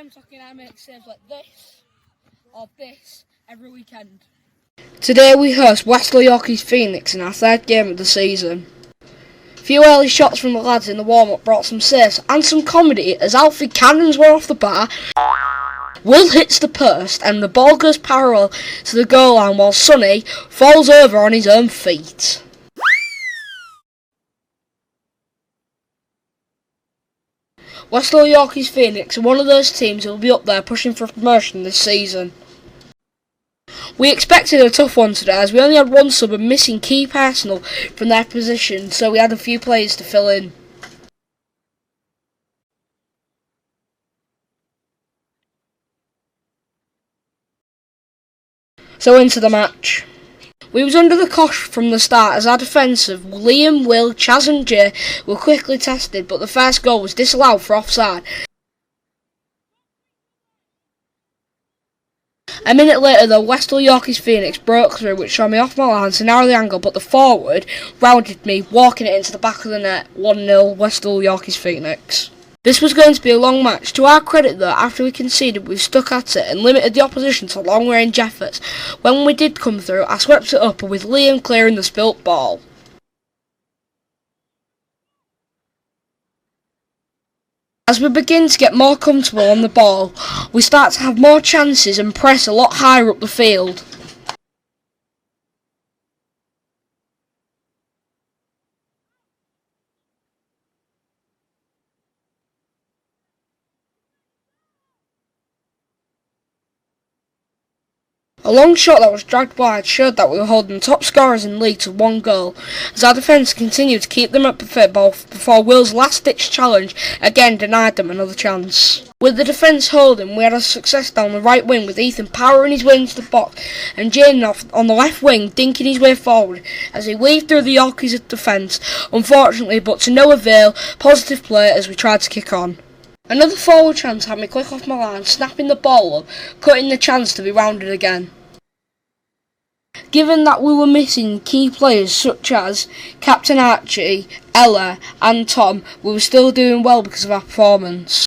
I'm Tocky and I make saves like this or this every weekend. Today we host West Hull Yorkies Phoenix in our third game of the season. A few early shots from the lads in the warm-up brought some saves and some comedy as Alfie cannons were off the bar. Will hits the post and the ball goes parallel to the goal line while Sonny falls over on his own feet. West Hull Yorkies Phoenix are one of those teams who will be up there pushing for promotion this season. We expected a tough one today as we only had one sub and missing key personnel from their position, so we had a few players to fill in. So into the match. We was under the cosh from the start as our defensive Liam, Will, Chaz and Jay were quickly tested, but the first goal was disallowed for offside. A minute later though, West Hull Yorkies Phoenix broke through, which showed me off my line to narrow the angle, but the forward rounded me, walking it into the back of the net. 1-0 West Hull Yorkies Phoenix. This was going to be a long match. To our credit though, after we conceded we stuck at it and limited the opposition to long range efforts. When we did come through, I swept it up with Liam clearing the spilt ball. As we begin to get more comfortable on the ball, we start to have more chances and press a lot higher up the field. A long shot that was dragged wide showed that we were holding the top scorers in the league to one goal, as our defence continued to keep them at the football before Will's last-ditch challenge again denied them another chance. With the defence holding, we had a success down the right wing with Ethan powering his way into the box and Jane on the left wing dinking his way forward as he weaved through the Yorkies' defence, unfortunately but to no avail. Positive play as we tried to kick on. Another forward chance had me click off my line, snapping the ball up, cutting the chance to be rounded again. Given that we were missing key players such as Captain Archie, Ella and Tom, we were still doing well because of our performance.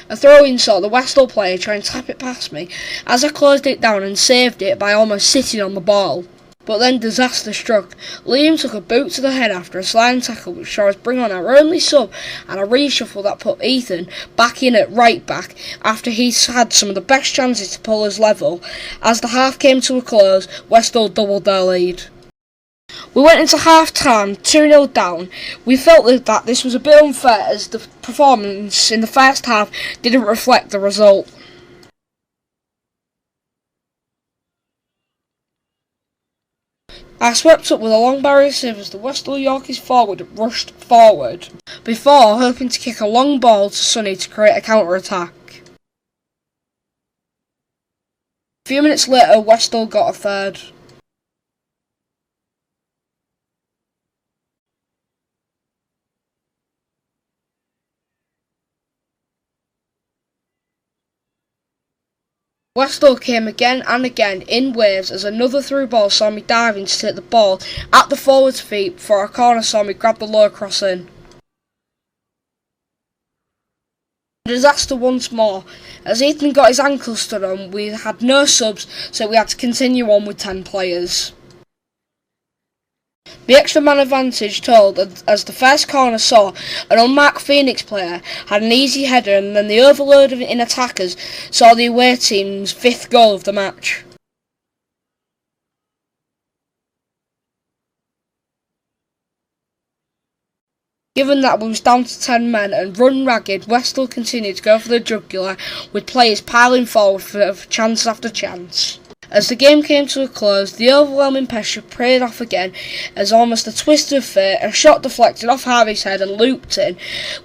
A throw-in saw the West Hull player try and tap it past me as I closed it down and saved it by almost sitting on the ball. But then disaster struck. Liam took a boot to the head after a sliding tackle which saw us bring on our only sub and a reshuffle that put Ethan back in at right back after he's had some of the best chances to pull us level. As the half came to a close, West Hull doubled their lead. We went into half-time 2-0 down. We felt that this was a bit unfair as the performance in the first half didn't reflect the result. I swept up with a long barrier save as the West Hull Yorkies forward rushed forward, before hoping to kick a long ball to Sonny to create a counter-attack. A few minutes later, West Hull got a third. West Hull came again and again in waves as another through ball saw me diving to take the ball at the forward's feet before a corner saw me grab the low cross in. Disaster once more. As Ethan got his ankle stood on, we had no subs, so we had to continue on with 10 players. The extra man advantage told as the first corner saw an unmarked Phoenix player had an easy header and then the overload in attackers saw the away team's 5th goal of the match. Given that we was down to 10 men and run ragged, West Hull continued to go for the jugular with players piling forward for chance after chance. As the game came to a close, the overwhelming pressure paid off again as almost a twist of fate, a shot deflected off Harvey's head and looped in,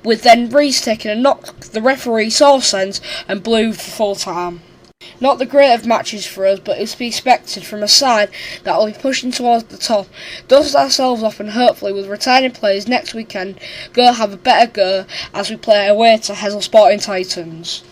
with then Reese taking a knock the referee saw sense and blew for full time. Not the great of matches for us, but it's to be expected from a side that will be pushing towards the top. Dust ourselves off and hopefully with returning players next weekend go have a better go as we play away to Hessel Sporting Titans.